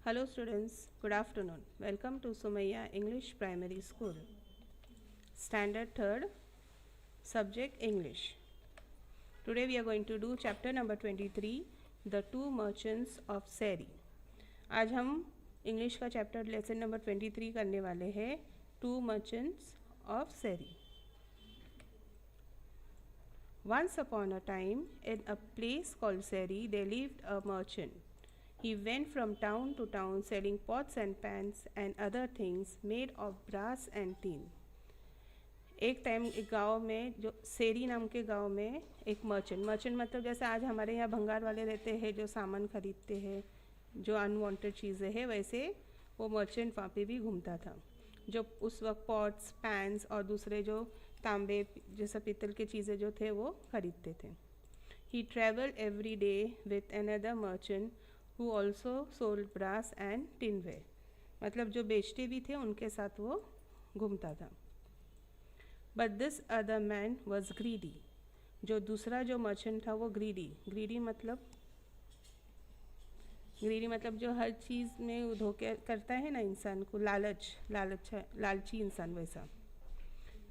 Hello students, good afternoon. Welcome to Sumaya English Primary School. Standard 3rd, subject English. Today we are going to do chapter number 23, The Two Merchants of Seri. आज हम English का chapter lesson number 23 करने वाले हैं, Two Merchants of Seri. Once upon a time, in a place called Seri, there lived a merchant. He went from town to town selling pots and pans and other things made of brass and tin. एक time एक गांव में जो सेरी नाम के गांव में एक मर्चेंट मतलब जैसे आज हमारे यहाँ भंगार वाले रहते हैं जो सामान खरीदते हैं जो अनवांटेड चीज़ें हैं, वैसे वो मर्चेंट वहाँ पे भी घूमता था जो उस वक्त पॉट्स पैन्स और दूसरे जो तांबे जैसा पीतल के चीज़ें जो थे वो खरीदते थे. He traveled every day with another merchant who also sold brass and tinware. मतलब जो बेचते भी थे उनके साथ वो घूमता था. But this other man was greedy. जो दूसरा जो मर्चेंट था वो ग्रीडी मतलब जो हर चीज़ में धोखे करता है ना इंसान को, लालची इंसान वैसा.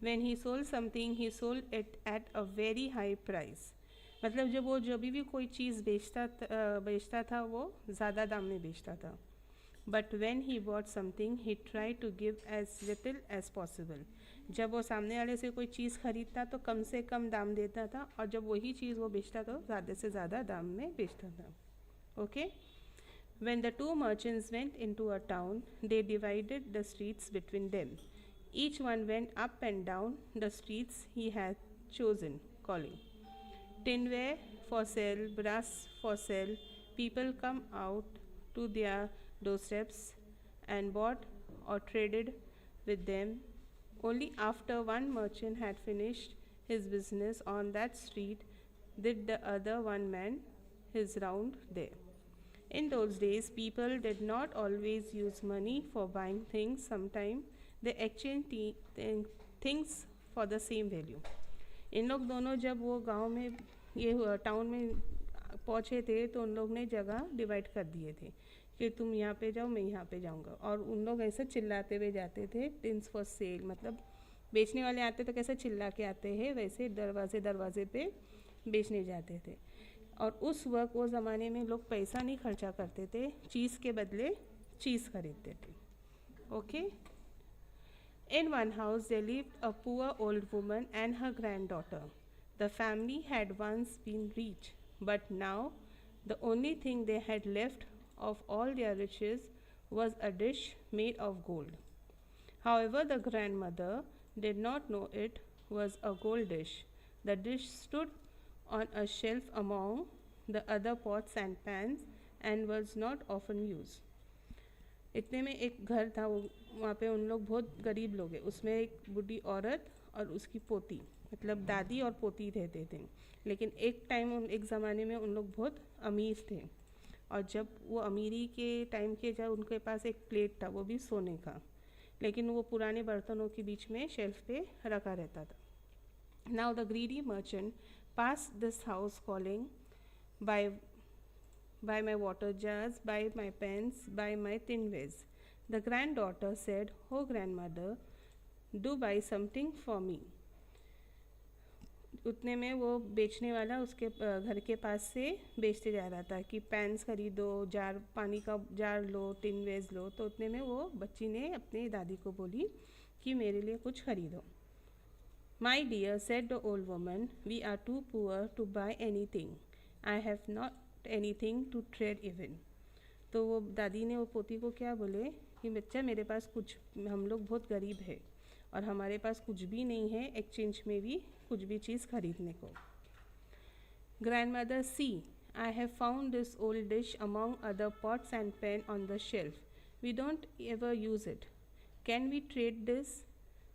When he sold something, he sold it at a very high price. मतलब जब वो जब भी कोई चीज़ बेचता था वो ज़्यादा दाम में बेचता था. But when he bought something, he tried to give as little as possible. जब वो सामने वाले से कोई चीज़ खरीदता तो कम से कम दाम देता था और जब वही चीज़ वो बेचता तो ज़्यादा से ज़्यादा दाम में बेचता था. Okay? When the two merchants went into a town, they divided the streets between them. Each one went up and down the streets he had chosen, calling, "Tinware for sale, brass for sale." People come out to their doorsteps and bought or traded with them. Only after one merchant had finished his business on that street did the other one man his round there. In those days, people did not always use money for buying things. Sometimes they exchanged things for the same value. इन लोग दोनों जब वो गांव में ये town में पहुँचे थे तो उन लोग ने जगह डिवाइड कर दिए थे कि तुम यहाँ पे जाओ मैं यहाँ पे जाऊँगा, और उन लोग ऐसे चिल्लाते हुए जाते थे. टिन्स फॉर सेल मतलब बेचने वाले आते तो कैसे चिल्ला के आते हैं, वैसे दरवाजे पे बेचने जाते थे. और उस वक्त वो ज़माने में लोग पैसा नहीं खर्चा करते थे, चीज़ के बदले चीज़ खरीदते थे. Okay. In one house there lived a poor old woman and her granddaughter. The family had once been rich, but now the only thing they had left of all their riches was a dish made of gold. However, the grandmother did not know it was a gold dish. The dish stood on a shelf among the other pots and pans and was not often used. इतने में एक घर था, वो वहाँ पे उन लोग बहुत गरीब लोग हैं, उसमें एक बूढ़ी औरत और उसकी पोती मतलब दादी और पोती रहते थे. लेकिन एक ज़माने में उन लोग बहुत अमीर थे, और जब वो अमीरी के टाइम के जब उनके पास एक प्लेट था वो भी सोने का, लेकिन वो पुराने बर्तनों के बीच में शेल्फ पे रखा रहता था. Now the greedy merchant passed this house calling, Buy my water jars, buy my pans, buy my tinwares. The granddaughter said, "Oh grandmother, do buy something for me." उतने में वो बेचने वाला उसके घर के पास से बेचते जा रहा था कि पैन्स खरीदो, जार पानी का जार लो, टिनवेज लो. तो उतने में वो बच्ची ने अपनी दादी को बोली कि मेरे लिए कुछ खरीदो. "My dear," said the old woman, "we are too poor to buy anything. I have not anything to trade even." तो वो दादी ने वो पोती को क्या बोले कि बच्चा मेरे पास कुछ, हम लोग बहुत गरीब है और हमारे पास कुछ भी नहीं है एक्सचेंज में भी कुछ भी चीज़ खरीदने को. "Grandmother, see, I have found this old dish among other pots and pan on the shelf. We don't ever use it. Can we trade this?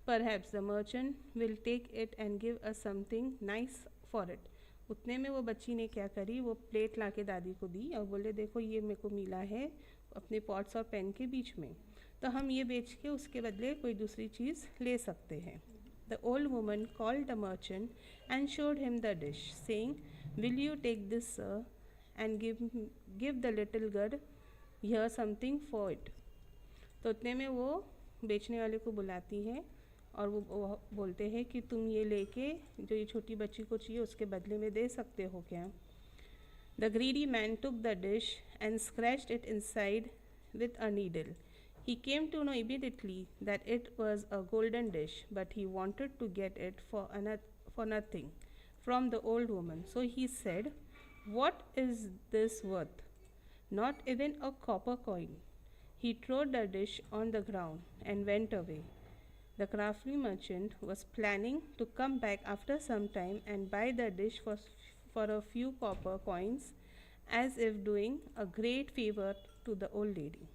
Perhaps the merchant will take it and give us something nice for it." उतने में वो बच्ची ने क्या करी, वो plate ला के दादी को दी और बोले देखो ये मेरे को मिला है अपने पॉट्स और पेन के बीच में, तो हम ये बेच के उसके बदले कोई दूसरी चीज़ ले सकते हैं. The old woman called the merchant and showed him the dish, saying, "Will you take this, sir, and give the little girl here something for it. तो उतने में वो बेचने वाले को बुलाती है और वो बोलते हैं कि तुम ये लेके जो ये छोटी बच्ची को चाहिए उसके बदले में दे सकते हो क्या। The greedy man took the dish and scratched it inside with a needle. He came to know immediately that it was a golden dish, but he wanted to get it for nothing from the old woman. So he said, "What is this worth? Not even a copper coin." He threw the dish on the ground and went away. The crafty merchant was planning to come back after some time and buy the dish for a few copper coins, as if doing a great favor to the old lady.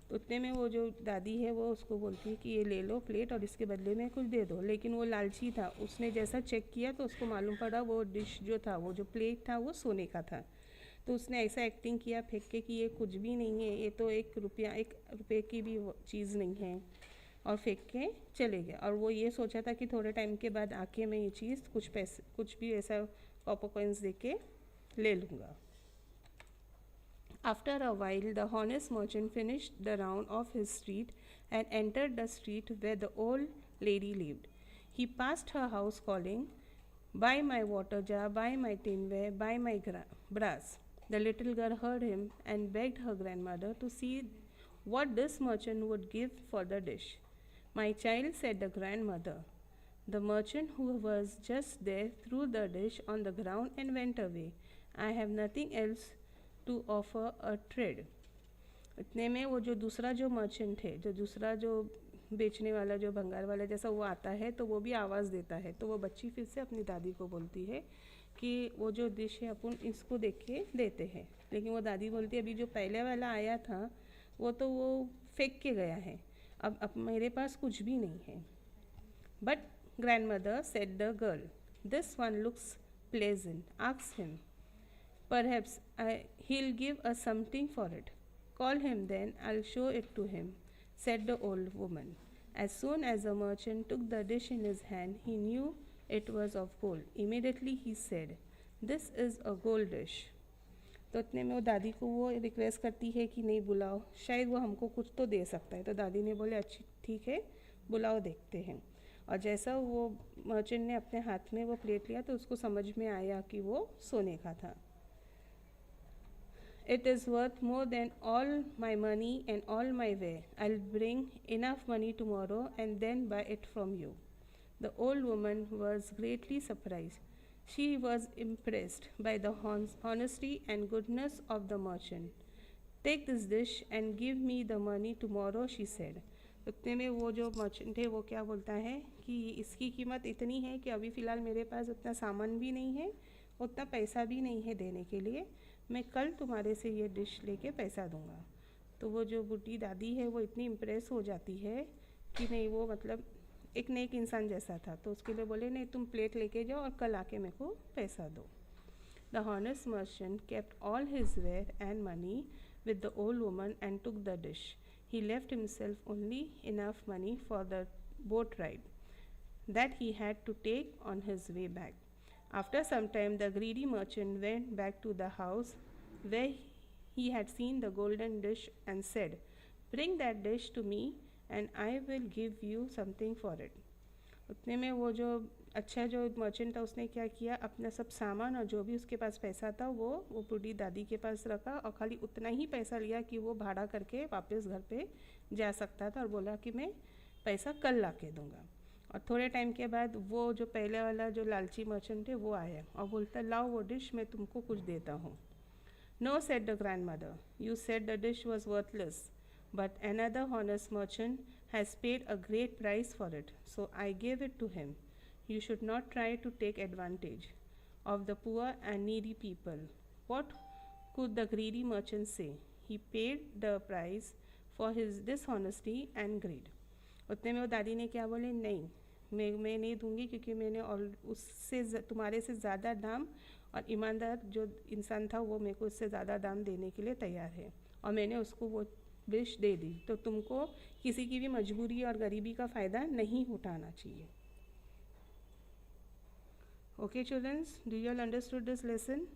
तो उतने में वो जो दादी है वो उसको बोलती है कि ये ले लो प्लेट और इसके बदले में कुछ दे दो। लेकिन वो लालची था, उसने जैसा चेक किया तो उसको मालूम पड़ा वो डिश जो था, वो जो प्लेट था वो सोने का था। तो उसने ऐसा एक्टिंग किया फेंक के कि ये कुछ भी नहीं है, ये तो एक रुपये की भी चीज़ नहीं है, और फेंक के चले गए। और वो ये सोचा था कि थोड़े टाइम के बाद आके मैं ये चीज़ कुछ भी ऐसा कॉपर कॉइन्स दे के ले लूँगा। After a while, the honest merchant finished the round of his street and entered the street where the old lady lived. He passed her house calling, "Buy my water jar, buy my tinware, buy my brass." The little girl heard him and begged her grandmother to see what this merchant would give for the dish. "My child," said the grandmother. The merchant, who was just there, threw the dish on the ground and went away. "I have nothing else to offer a trade." इतने में वो जो दूसरा जो merchant है, जो दूसरा जो बेचने वाला, जो भंगार वाला जैसा वो आता है, तो वो भी आवाज़ देता है। तो वो बच्ची फिर से अपनी दादी को बोलती है कि वो जो डिश है अपन इसको देख के देते हैं। लेकिन वो दादी बोलती है अभी जो पहले वाला आया था वो फेंक के गया है, अब मेरे पास कुछ भी नहीं है। "But grandmother," said the girl, "this one looks pleasant. Ask him. Perhaps he'll give us something for it." "Call him then, I'll show it to him," said the old woman. As soon as the merchant took the dish in his hand, he knew it was of gold. Immediately he said, "This is a gold dish." तो इतने में वो दादी को वो request करती है कि नहीं बुलाओ, शायद वो हमको कुछ तो दे सकता है। तो दादी ने बोले अच्छी ठीक है, बुलाओ देखते हैं। और जैसा वो मर्चेंट ने अपने हाथ में वो प्लेट लिया तो उसको समझ में आया कि वो सोने का था। "It is worth more than all my money and all my wear. I'll bring enough money tomorrow and then buy it from you." The old woman was greatly surprised. She was impressed by the honesty and goodness of the merchant. "Take this dish and give me the money tomorrow," she said. उतने में वो जो merchant है वो क्या बोलता है कि इसकी कीमत इतनी है कि अभी फ़िलहाल मेरे पास उतना सामान भी नहीं है, उतना पैसा भी नहीं है देने के लिए, मैं कल तुम्हारे से ये डिश लेके पैसा दूंगा। तो वो जो बूढ़ी दादी है वो इतनी इम्प्रेस हो जाती है कि नहीं, वो मतलब एक नेक इंसान जैसा था, तो उसके लिए बोले नहीं तुम प्लेट लेके जाओ और कल आके मेरे को पैसा दो। The honest merchant kept all his wealth and money with the old woman and took the dish. He left himself only enough money for the boat ride that he had to take on his way back. After some time, the greedy merchant went back to the house where he had seen the golden dish and said, "Bring that dish to me and I will give you something for it." उतने में वो जो अच्छा जो merchant था उसने क्या किया, अपना सब सामान और जो भी उसके पास पैसा था वो बूढ़ी दादी के पास रखा और खाली उतना ही पैसा लिया कि वो भाड़ा करके वापस घर पे जा सकता था, और बोला कि मैं पैसा कल ला के दूँगा। और थोड़े टाइम के बाद वो जो पहले वाला जो लालची मर्चेंट है वो आया और बोलता, "लाओ वो डिश, मैं तुमको कुछ देता हूँ." "No," said the grandmother, "you said the dish was worthless, but another honest merchant has paid a great price for it, so I gave it to him. You should not try to take advantage of the poor and needy people." What could the greedy merchant say? He paid the price for his dishonesty and greed. उतने में वो दादी ने क्या बोले, नहीं मैं नहीं दूंगी, क्योंकि मैंने और उससे तुम्हारे से ज़्यादा दाम, और ईमानदार जो इंसान था वो मेरे को उससे ज़्यादा दाम देने के लिए तैयार है, और मैंने उसको वो डिश दे दी। तो तुमको किसी की भी मजबूरी और गरीबी का फ़ायदा नहीं उठाना चाहिए। Okay children, do you all understood this lesson?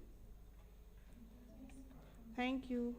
Thank you.